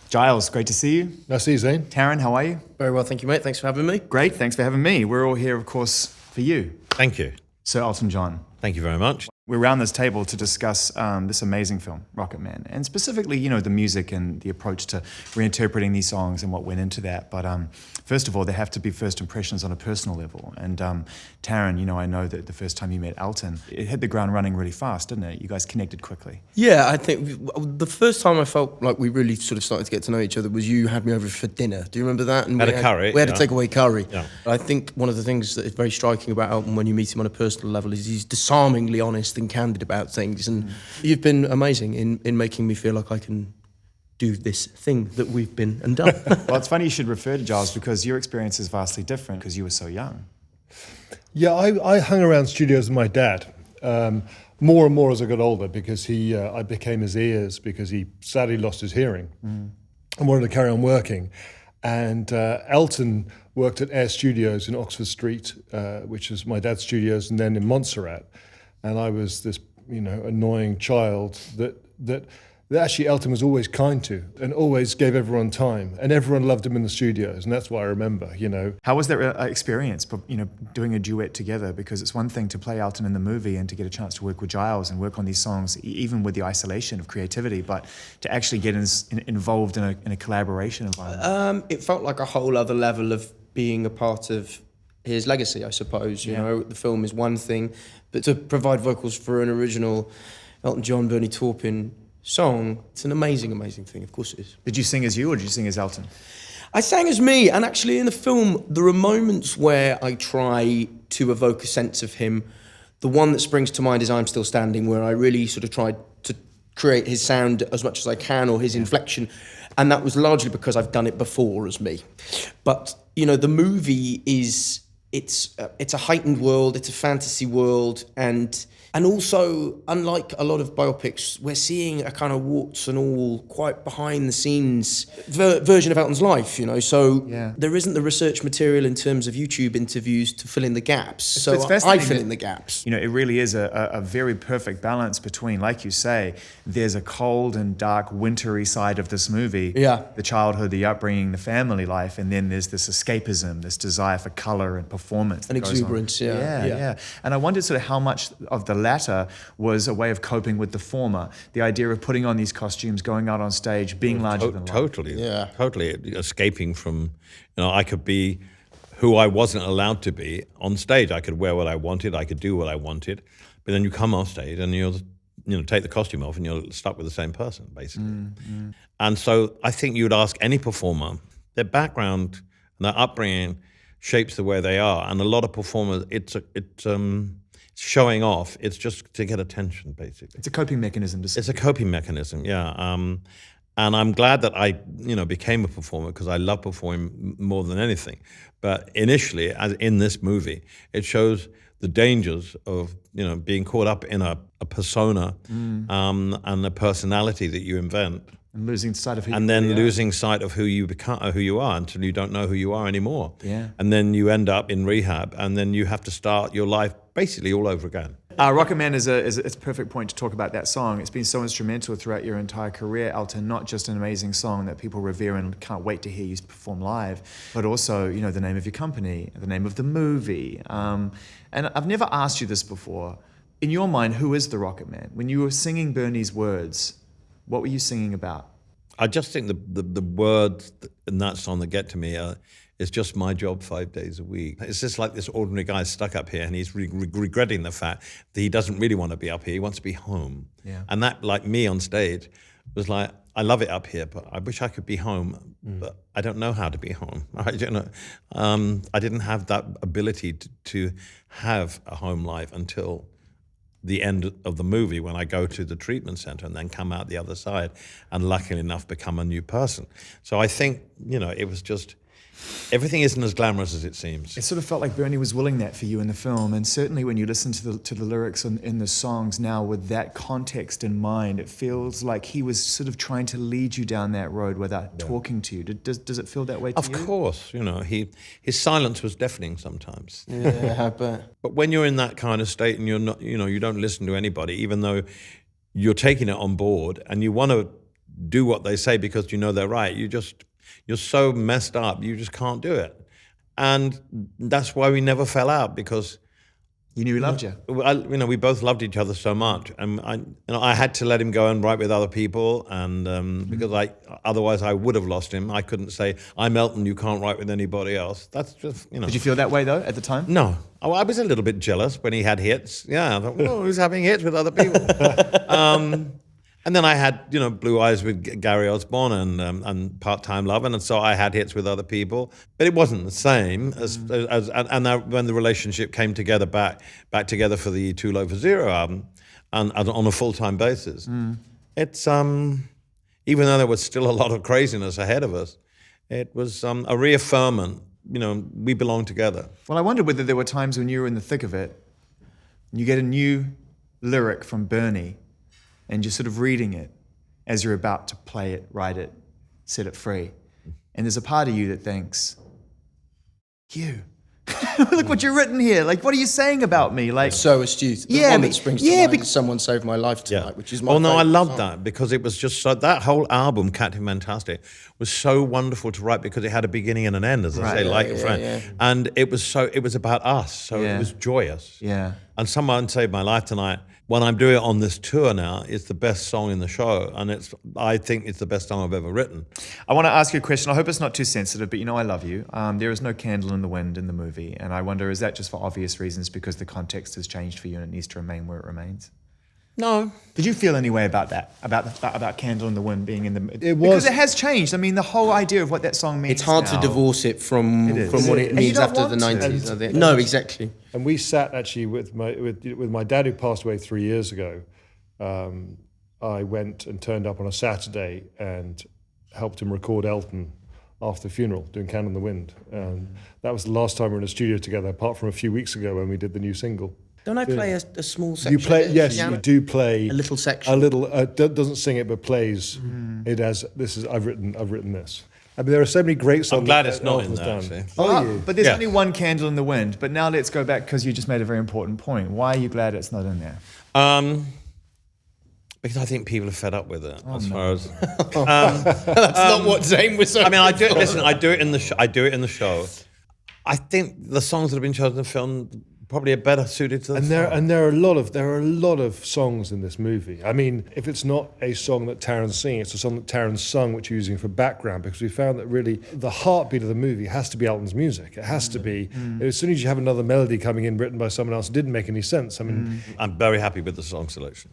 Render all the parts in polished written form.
Giles, great to see you. Nice to see you, Zane. Taron, how are you? Very well, thank you, mate. Thanks for having me. Great, thanks for having me. We're all here, of course, for you. Thank you. Sir Elton John. Thank you very much. We're around this table to discuss this amazing film, Rocketman, and specifically, the music and the approach to reinterpreting these songs and what went into that. But first of all, there have to be first impressions on a personal level. And Taron, I know that the first time you met Elton, it hit the ground running really fast, didn't it? You guys connected quickly. Yeah, I think the first time I felt like we really sort of started to get to know each other was you had me over for dinner. Do you remember that? And Had a curry, We had yeah. a takeaway curry. Yeah. I think one of the things that is very striking about Elton when you meet him on a personal level is he's disarmingly honest and candid about things. And you've been amazing in making me feel like I can do this thing that we've been and done. Well, it's funny you should refer to Giles because your experience is vastly different because you were so young. Yeah, I hung around studios with my dad more and more as I got older because I became his ears because he sadly lost his hearing and wanted to carry on working. And Elton worked at Air Studios in Oxford Street, which is my dad's studios, and then in Montserrat. And I was this, annoying child that actually Elton was always kind to and always gave everyone time. And everyone loved him in the studios, and that's what I remember, How was that experience, doing a duet together? Because it's one thing to play Elton in the movie and to get a chance to work with Giles and work on these songs, even with the isolation of creativity, but to actually get involved in a collaboration environment. It felt like a whole other level of being a part of his legacy, I suppose. The film is one thing, but to provide vocals for an original Elton John, Bernie Taupin song, it's an amazing, amazing thing. Of course it is. Did you sing as you or did you sing as Elton? I sang as me, and actually in the film, there are moments where I try to evoke a sense of him. The one that springs to mind is I'm Still Standing, where I really sort of tried to create his sound as much as I can, or his inflection, and that was largely because I've done it before as me. But, the movie is, it's a heightened world, it's a fantasy world, and also, unlike a lot of biopics, we're seeing a kind of warts and all, quite behind the scenes version of Elton's life, So there isn't the research material in terms of YouTube interviews to fill in the gaps. So I fill in the gaps. It really is a very perfect balance between, like you say, there's a cold and dark, wintry side of this movie. Yeah. The childhood, the upbringing, the family life, and then there's this escapism, this desire for color and performance. And exuberance, yeah. And I wondered sort of how much of the latter was a way of coping with the former. The idea of putting on these costumes, going out on stage, being larger than life. Totally escaping from, I could be who I wasn't allowed to be on stage. I could wear what I wanted, I could do what I wanted, but then you come off stage and you'll take the costume off and you're stuck with the same person, basically. And so I think you would ask any performer, their background and their upbringing shapes the way they are. And a lot of performers, it's showing off. It's just to get attention, basically. It's a coping mechanism. It's a coping mechanism, yeah. And I'm glad that I, became a performer because I love performing more than anything. But initially, as in this movie, it shows the dangers of, being caught up in a persona and a personality that you invent. And losing sight of who and then losing sight of who you become, who you are, until you don't know who you are anymore. Yeah. And then you end up in rehab, and then you have to start your life basically all over again. Rocketman is a perfect point to talk about that song. It's been so instrumental throughout your entire career, Elton. Not just an amazing song that people revere and can't wait to hear you perform live, but also, the name of your company, the name of the movie. And I've never asked you this before. In your mind, who is the Rocketman? When you were singing Bernie's words, what were you singing about? I just think the words in that song that get to me is just my job 5 days a week. It's just like this ordinary guy stuck up here and he's regretting the fact that he doesn't really want to be up here. He wants to be home. Yeah. And that, like me on stage, was like, I love it up here, but I wish I could be home, but I don't know how to be home. I don't know. I didn't have that ability to have a home life until the end of the movie, when I go to the treatment center and then come out the other side and luckily enough become a new person. So I think, it was just, everything isn't as glamorous as it seems. It sort of felt like Bernie was willing that for you in the film, and certainly when you listen to the lyrics in the songs now with that context in mind, it feels like he was sort of trying to lead you down that road without talking to you. Does it feel that way to you? Of course, his silence was deafening sometimes. Yeah, I bet. But when you're in that kind of state and you're not, you don't listen to anybody, even though you're taking it on board and you want to do what they say because you know they're right. You're so messed up, you just can't do it. And that's why we never fell out, because You knew he loved you. we both loved each other so much, and I had to let him go and write with other people, and because otherwise I would have lost him. I couldn't say, I'm Elton, you can't write with anybody else. That's just, Did you feel that way though at the time? No, I was a little bit jealous when he had hits. Yeah, I thought, oh, he's having hits with other people. And then I had, Blue Eyes with Gary Osborne and Part-Time Lover, and so I had hits with other people, but it wasn't the same as when the relationship came together back together for the Too Low for Zero album, and on a full-time basis. It's even though there was still a lot of craziness ahead of us, it was a reaffirmment. We belong together. Well, I wondered whether there were times when you were in the thick of it, and you get a new lyric from Bernie, and you're sort of reading it as you're about to play it, write it, set it free. And there's a part of you that thinks, you, look what you've written here. Like, what are you saying about me? Like, So astute. The one that springs to mind is Someone Saved My Life Tonight, which is my no, I favourite loved song. that because it was just so, that whole album, Captain Fantastic, was so wonderful to write because it had a beginning and an end, as I say, like a friend. Yeah. And it was about us, so it was joyous. Yeah. And Someone Saved My Life Tonight, when I'm doing it on this tour now, it's the best song in the show, and I think it's the best song I've ever written. I want to ask you a question. I hope it's not too sensitive, but I love you. There is no candle in the wind in the movie, and I wonder, is that just for obvious reasons because the context has changed for you and it needs to remain where it remains? No. Did you feel any way about that? About Candle in the Wind being in the... It was... Because it has changed. I mean, the whole idea of what that song means It's hard now, to divorce it from is. what it And you means don't after the want to. 90s. I think. No, exactly. And we sat actually with my dad, who passed away 3 years ago. I went and turned up on a Saturday and helped him record Elton after the funeral, doing Candle in the Wind. And that was the last time we were in a studio together, apart from a few weeks ago when we did the new single. Don't I play a small section? You play, of it? yes, Yeah. you do play A little section. A little doesn't sing it, but plays it as this is. I've written this. I mean, there are so many great songs. I'm glad that it's not in Elton's there, done. actually. Oh, you? But there's Yeah. only one candle in the wind. But now let's go back because you just made a very important point. Why are you glad it's not in there? Because I think people are fed up with it. Far as That's not what Zane was saying. I mean, I do. Listen, I do it in the show. I do it in the show. I think the songs that have been chosen in the film probably are better suited to the song. There are a lot of songs in this movie. I mean, if it's not a song that Taron's singing, it's a song that Taron sung, which you're using for background, because we found that really the heartbeat of the movie has to be Elton's music. It has to be. As soon as you have another melody coming in written by someone else, it didn't make any sense. I mean, I'm very happy with the song selection.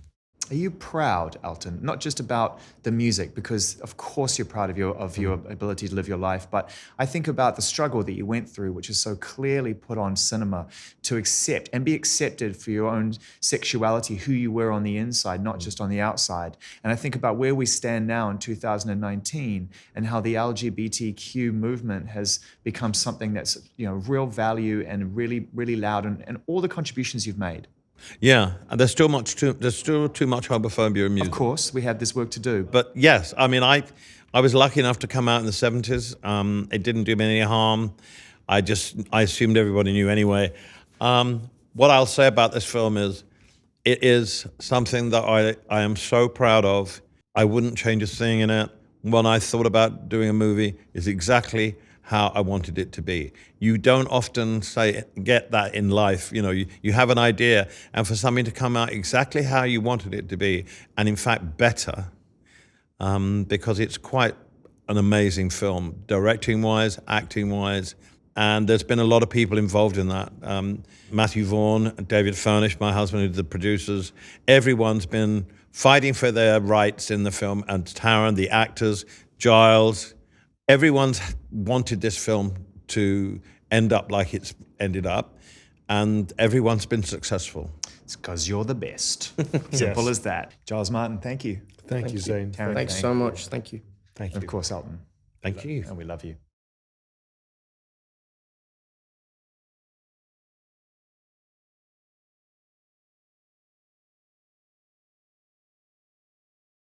Are you proud, Elton? Not just about the music, because of course you're proud of your ability to live your life, but I think about the struggle that you went through, which is so clearly put on cinema to accept and be accepted for your own sexuality, who you were on the inside, not just on the outside. And I think about where we stand now in 2019 and how the LGBTQ movement has become something that's real value and really, really loud, and all the contributions you've made. Yeah, and there's still too much homophobia in music. Of course, we have this work to do. But yes, I mean, I was lucky enough to come out in the 70s. It didn't do me any harm. I assumed everybody knew anyway. What I'll say about this film is, it is something that I am so proud of. I wouldn't change a thing in it. When I thought about doing a movie, is exactly how I wanted it to be. You don't often get that in life. You have an idea, and for something to come out exactly how you wanted it to be, and in fact better, because it's quite an amazing film, directing-wise, acting-wise, and there's been a lot of people involved in that. Matthew Vaughn, David Furnish, my husband, who's the producers, everyone's been fighting for their rights in the film, and Taron, the actors, Giles, everyone's wanted this film to end up like it's ended up, and everyone's been successful. It's because you're the best. Simple as that. Giles Martin, thank you. thank you, Zane. Taron, Thanks so much. Thank you. Thank you. And of course, Elton. Thank you. And we love you.